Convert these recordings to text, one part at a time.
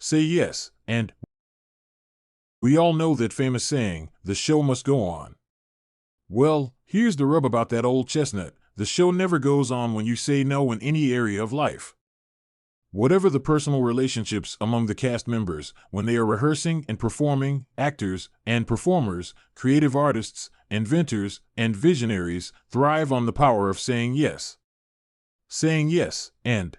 say yes, and we all know that famous saying, the show must go on. Well, here's the rub about that old chestnut. The show never goes on when you say no in any area of life. Whatever the personal relationships among the cast members, when they are rehearsing and performing, actors and performers, creative artists, inventors, and visionaries thrive on the power of saying yes. Saying yes, and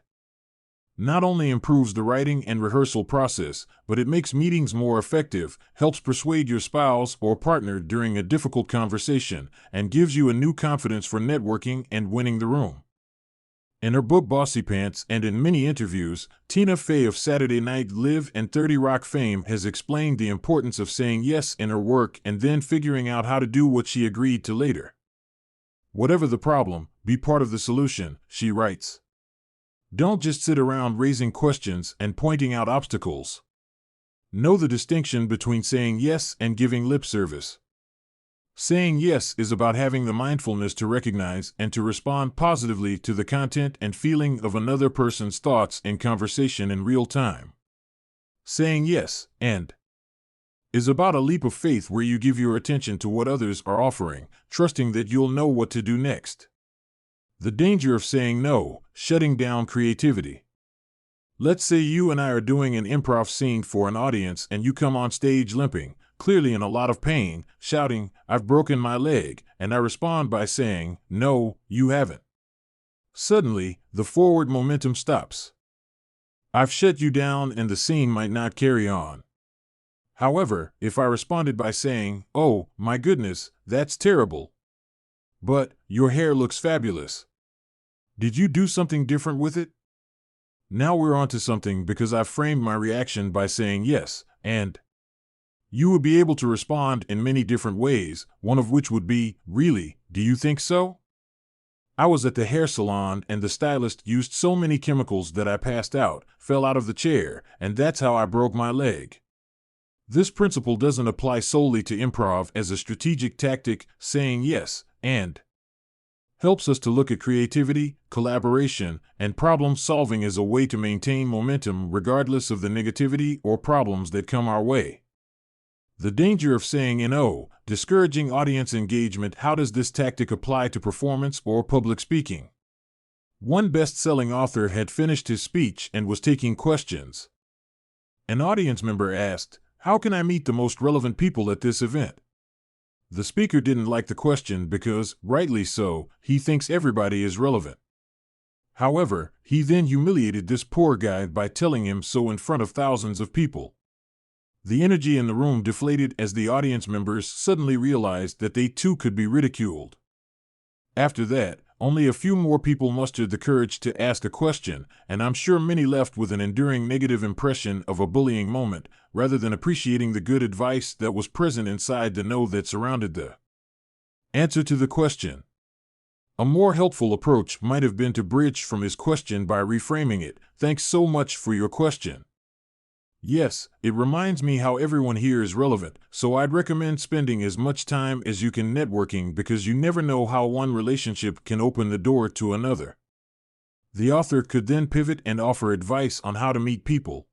not only improves the writing and rehearsal process, but it makes meetings more effective, helps persuade your spouse or partner during a difficult conversation, and gives you a new confidence for networking and winning the room. In her book Bossy Pants and in many interviews, Tina Fey of Saturday Night Live and 30 Rock fame has explained the importance of saying yes in her work and then figuring out how to do what she agreed to later. Whatever the problem, be part of the solution, she writes. Don't just sit around raising questions and pointing out obstacles. Know the distinction between saying yes and giving lip service. Saying yes is about having the mindfulness to recognize and to respond positively to the content and feeling of another person's thoughts in conversation in real time. Saying yes, and is about a leap of faith where you give your attention to what others are offering, trusting that you'll know what to do next. The danger of saying no, shutting down creativity. Let's say you and I are doing an improv scene for an audience and you come on stage limping, clearly in a lot of pain, shouting, "I've broken my leg," and I respond by saying, "No, you haven't." Suddenly, the forward momentum stops. I've shut you down and the scene might not carry on. However, if I responded by saying, "Oh, my goodness, that's terrible. But your hair looks fabulous. Did you do something different with it?" Now we're onto something because I've framed my reaction by saying yes, and you would be able to respond in many different ways, one of which would be, "Really, do you think so? I was at the hair salon and the stylist used so many chemicals that I passed out, fell out of the chair, and that's how I broke my leg." This principle doesn't apply solely to improv as a strategic tactic. Saying yes, and helps us to look at creativity, collaboration, and problem solving as a way to maintain momentum regardless of the negativity or problems that come our way. The danger of saying no, discouraging audience engagement. How does this tactic apply to performance or public speaking? One best-selling author had finished his speech and was taking questions. An audience member asked, "How can I meet the most relevant people at this event?" The speaker didn't like the question because, rightly so, he thinks everybody is relevant. However, he then humiliated this poor guy by telling him so in front of thousands of people. The energy in the room deflated as the audience members suddenly realized that they too could be ridiculed. After that, only a few more people mustered the courage to ask a question, and I'm sure many left with an enduring negative impression of a bullying moment, rather than appreciating the good advice that was present inside the no that surrounded the answer to the question. A more helpful approach might have been to bridge from his question by reframing it, "Thanks so much for your question. Yes, it reminds me how everyone here is relevant, so I'd recommend spending as much time as you can networking because you never know how one relationship can open the door to another." The author could then pivot and offer advice on how to meet people.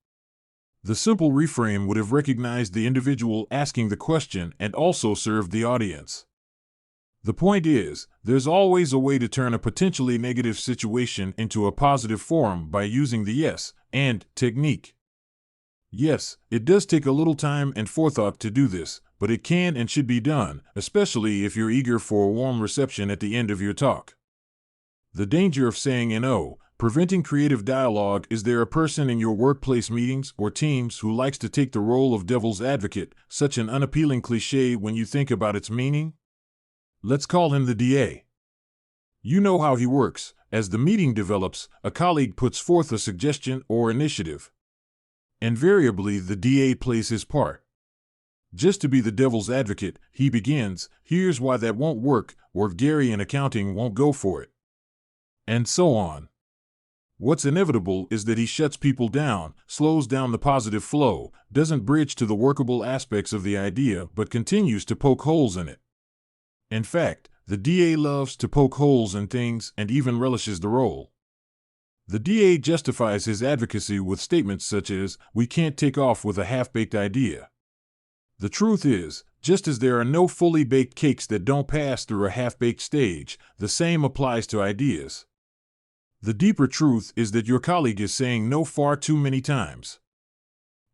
The simple reframe would have recognized the individual asking the question and also served the audience. The point is, there's always a way to turn a potentially negative situation into a positive forum by using the yes and technique. Yes, it does take a little time and forethought to do this, but it can and should be done, especially if you're eager for a warm reception at the end of your talk. The danger of saying no, preventing creative dialogue. Is there a person in your workplace meetings or teams who likes to take the role of devil's advocate, such an unappealing cliché when you think about its meaning? Let's call him the DA. You know how he works. As the meeting develops, a colleague puts forth a suggestion or initiative. Invariably, the DA plays his part. Just to be the devil's advocate, he begins, "Here's why that won't work," or "Gary in accounting won't go for it," and so on. What's inevitable is that he shuts people down, slows down the positive flow, doesn't bridge to the workable aspects of the idea, but continues to poke holes in it. In fact, the DA loves to poke holes in things and even relishes the role. The DA justifies his advocacy with statements such as, "We can't take off with a half-baked idea." The truth is, just as there are no fully baked cakes that don't pass through a half-baked stage, the same applies to ideas. The deeper truth is that your colleague is saying no far too many times.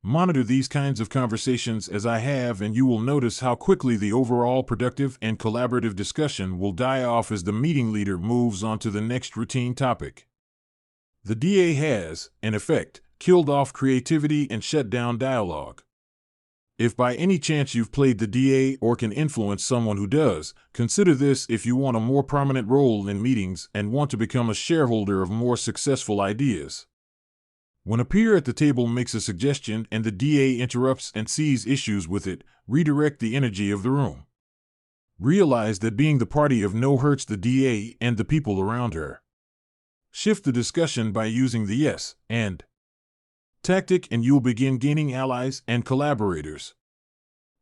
Monitor these kinds of conversations as I have, and you will notice how quickly the overall productive and collaborative discussion will die off as the meeting leader moves on to the next routine topic. The DA has, in effect, killed off creativity and shut down dialogue. If by any chance you've played the DA or can influence someone who does, consider this if you want a more prominent role in meetings and want to become a shareholder of more successful ideas. When a peer at the table makes a suggestion and the DA interrupts and sees issues with it, redirect the energy of the room. Realize that being the party of no hurts the DA and the people around her. Shift the discussion by using the yes and tactic, and you'll begin gaining allies and collaborators.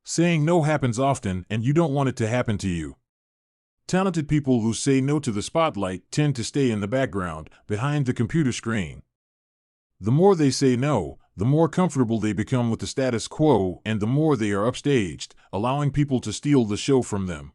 Saying no happens often, and you don't want it to happen to you. Talented people who say no to the spotlight tend to stay in the background, behind the computer screen. The more they say no, the more comfortable they become with the status quo, and the more they are upstaged, allowing people to steal the show from them.